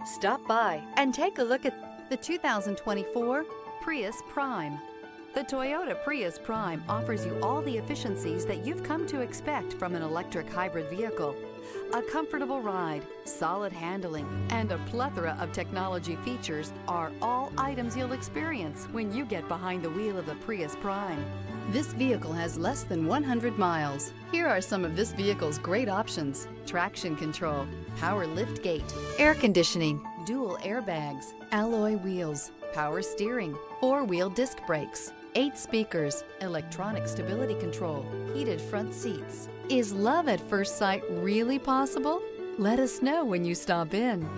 Stop by and take a look at the 2024 Prius Prime. The Toyota Prius Prime offers you all the efficiencies that you've come to expect from an electric hybrid vehicle. A comfortable ride, solid handling, and a plethora of technology features are all items you'll experience when you get behind the wheel of the Prius Prime. This vehicle has less than 100 miles. Here are some of this vehicle's great options: traction control, power lift gate, air conditioning, dual airbags, alloy wheels, power steering, four-wheel disc brakes, 8 speakers, electronic stability control, heated front seats. Is love at first sight really possible? Let us know when you stop in.